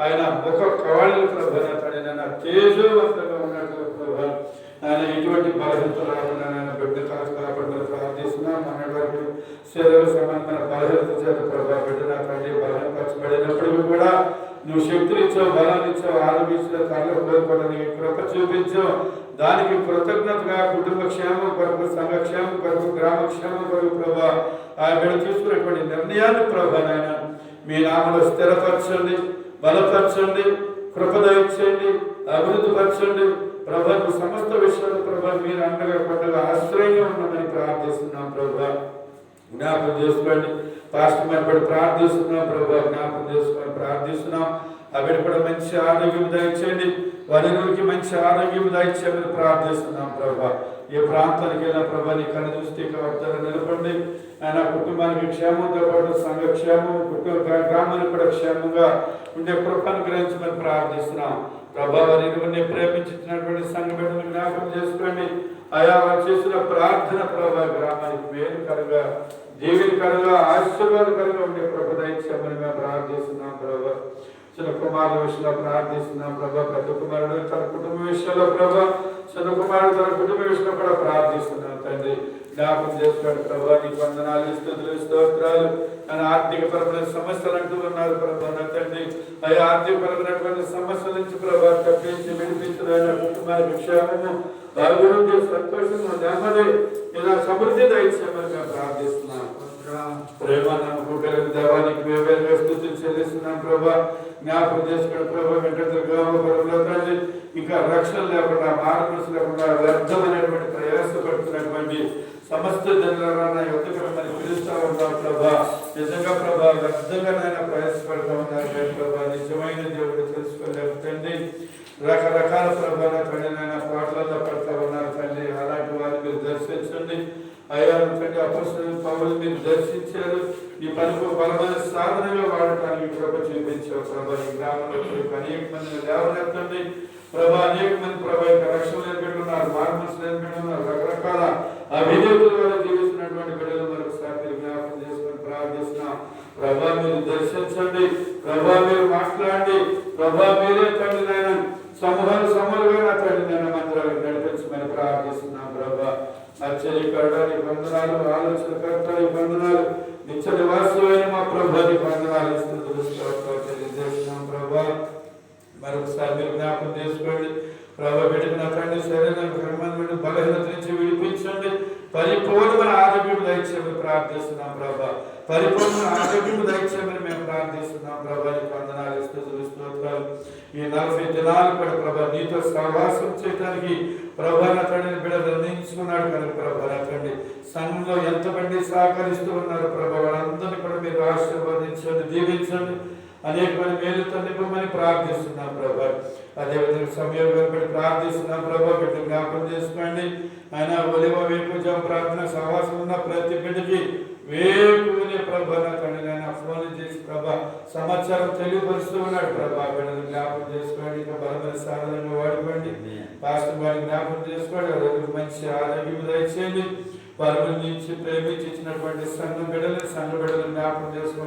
ఆయన ముఖ కవాళ్ళు ప్రభా నాయన తేజవంతంగా ఉన్నట్లు ప్రభా ఆయన ఇటువంటి బలహీనత రాకుండా ఆయన బిడ్డ కాపాడమని ప్రార్థిస్తున్నాం. అన్నటువంటి శరీర సంబంధమైన బలహీనత చేత ప్రభా బిడ్డ తండ్రి బలహీనపరచబడినప్పటికీ కూడా నువ్వు శక్తులు ఇచ్చావు, బలాన్ని ఇచ్చావు, ఆరోగ్యించావు, కళ్ళు కోరుకోవడానికి కృప చూపించావు. దానికి కృతజ్ఞతగా కుటుంబ క్షేమం కొరకు, సంఘ క్షేమం కొరకు, గ్రామ క్షేమం కొరకు ప్రభా ఆ బిడ్డ తీసుకున్నటువంటి నిర్ణయాన్ని ప్రభా నాయన మీ నామలో స్థిరపరచండి, బలపరచండి, కృప దయచేయండి, అభివృద్ధి పరచండి ప్రభా. సమస్త విషయాలు ప్రభా మీరు అండగా కొండగా ఆశ్రయంగా ఉన్నామని ప్రార్థిస్తున్నాం ప్రభా. జ్ఞాపకం చేసుకోండి. పాస్టర్ మరి ప్రార్థిస్తున్నాం ప్రభా, జ్ఞాపకం చేసుకొని ప్రార్థిస్తున్నాం. ఆ బిడ్డ కూడా మంచి ఆరోగ్యం దయచేయండి, వనరులకి మంచి ఆరోగ్యం దయచేయమని ప్రార్థిస్తున్నాం ప్రభా. ఏ ప్రాంతానికి వెళ్ళిన ప్రభా నీ కన్ను దృష్టి కాపుదల నిలబండి. ఆయన కుటుంబానికి క్షేమంతో పాటు సంఘ క్షేమం, గ్రామానికి కూడా క్షేమంగా ఉండే కృపను గ్రహించమని ప్రార్థిస్తున్నాం ప్రభా. వారి ఇరువురిని ప్రేమించినటువంటి సంఘ బిడ్డను జ్ఞాపకం చేసుకోండి. ఆయా వారు చేసిన ప్రార్థన ప్రభా గ్రామానికి మేలుకరంగా, దీవెనకరంగా, ఆశీర్వాదకరంగా ఉండే కృప దయచేయమని మేము ప్రార్థిస్తున్నాం ప్రభా. చిన్న కుమారుల విషయంలో ప్రార్థిస్తున్నాం ప్రభా. పెద్ద కుమారుడు తన కుటుంబ విషయంలో ప్రభా, చిన్న కుమారుడు తన కుటుంబ విషయంలో కూడా ప్రార్థిస్తున్నాం తండ్రి. జ్ఞాపకం చేసుకోండి ప్రభా. నీకు వందనాలు, స్తుతులు, స్తోత్రాలు. ఆయన ఆర్థిక పరమైన సమస్యలు అంటూ ఉన్నారు ప్రభా నా తండ్రి. అయ్యా ఆర్థిక పరమైనటువంటి సమస్యల నుంచి ప్రభా తప్పించి విడిపించిన కుటుంబానికి క్షేమము, అభివృద్ధి, సంతోషము, నెమ్మది, ఇలా సమృద్ధి దయచేయమని మేము ప్రార్థిస్తున్నాం. ప్రేమ నమ్మకం కలిగిన దేవానికి వేవేరుగా స్తుతులు చెల్లిస్తున్నాం ప్రభా. జ్ఞాపకం చేసుకుని ప్రభా వెంకటగిరిలో తండ్రి ఇంకా రక్షణ లేకుండా, మార్గదర్శనం లేకుండా వ్యర్థమైనటువంటి ప్రయాసపడుతున్నటువంటి సమస్త జనులన్నా యుద్ధకరం అని పిలుస్తూ ఉంటాం ప్రభా. నిజంగా ప్రభా వ్యర్థంగా నాయన ప్రయాసపడుతూ ఉన్నారు ప్రభా. నిజమైన దేవుడు తెలుసుకోలేము తండ్రి. రకరకాల ప్రభావ తండ్రి నాయన పాటలతో పడుతూ ఉన్నారు తండ్రి. అలాంటి వారిని మీరు దర్శించండి అయ్యా తండ్రి. అపొస్తలులు పౌలుని మీరు దర్శించారు. ఈ పనికి బలమైన సాధనగా వాడటానికి కృప చూపించావు ప్రభా. ఈ గ్రామంలో అనేక మందిని లేవనెత్తండి ప్రభా. అనేక మంది ప్రభా రక్షణ లేని బిడ్డలు ఉన్నారు, మార్మల్స్ లేని బిడ్డలు ఉన్నారు, రకరకాల అవిధేతుల వల్ల జీవిస్తున్నటువంటి బిడ్డలు మరొకసారి మీరు జ్ఞాపకం చేసుకొని ప్రార్థిస్తున్నాం ప్రభా. మీరు దర్శించండి ప్రభా, మీరు మాట్లాడండి ప్రభా. మీరే తండ్రి నాయన సమూహాలుగా నా తండ్రి నాయన మందిరాలకు నడిపించమని ప్రార్థిస్తున్నాం ప్రభా. ఆశ్చర్యకరుడాని వందనాలు, ఆలోచనకర్తని వందనాలు, నిత్య నివాసులైన మా ప్రభాని వందనాలు తెలియజేస్తున్నాం ప్రభా. మరొకసారి మీరు జ్ఞాపకం చేసుకోండి ప్రభా. పెట్టిన తండ్రి శరీరాన్ని బలహీనత నుంచి విడిపించండి. పరిపూర్ణమైన ఆరోగ్యం దయచేయమని ప్రార్థిస్తున్నాం ప్రభా. పరిపూర్ణ ఆరోగ్యం దయచేయమని మేము ప్రార్థిస్తున్నాం ప్రభా. వందనాలు, స్తుతులు, స్తోత్రాలు. ఈ 40 దినాలు కూడా ప్రభా నీతో సహవాసం చేయడానికి ప్రభా నా తండ్రిని బిడ్డ నిర్ణయించుకున్నాడు కనుక ప్రభా నా తండ్రి సంఘంలో ఎంతమంది సహకరిస్తూ ఉన్నారు ప్రభా వాళ్ళందరినీ కూడా మీరు ఆశీర్వదించండి, దీవించండి. అనేకమైన మేలుతో నింపమని ప్రార్థిస్తున్నాం ప్రభా. అదేవిధంగా సమయం వెంబడి ప్రార్థిస్తున్నాం ప్రభా. బిడ్డ జ్ఞాపకం చేసుకోండి ఆయన. ఒలివ వేకుజం ప్రార్థన సహవాసం ఉన్న ప్రతి బిడ్డకి వేకునే ప్రభా నా తండ్రి ఆయన ఫోన్ చేసి ప్రభా సమాచారం తెలియపరుస్తూ ఉన్నాడు ప్రభా. బిడ్డను జ్ఞాపకం చేసుకోండి. ఇంకా బలమైన సాధనంగా వాడుకోండి. పాస్టర్ వారిని జ్ఞాపకం చేసుకోండి. రోజు మంచి ఆరోగ్యం దయచేయండి. పరుగుల నుంచి ప్రేమించి ఇచ్చినటువంటి సంఘ బిడ్డలు జ్ఞాపకం చేసుకోండి.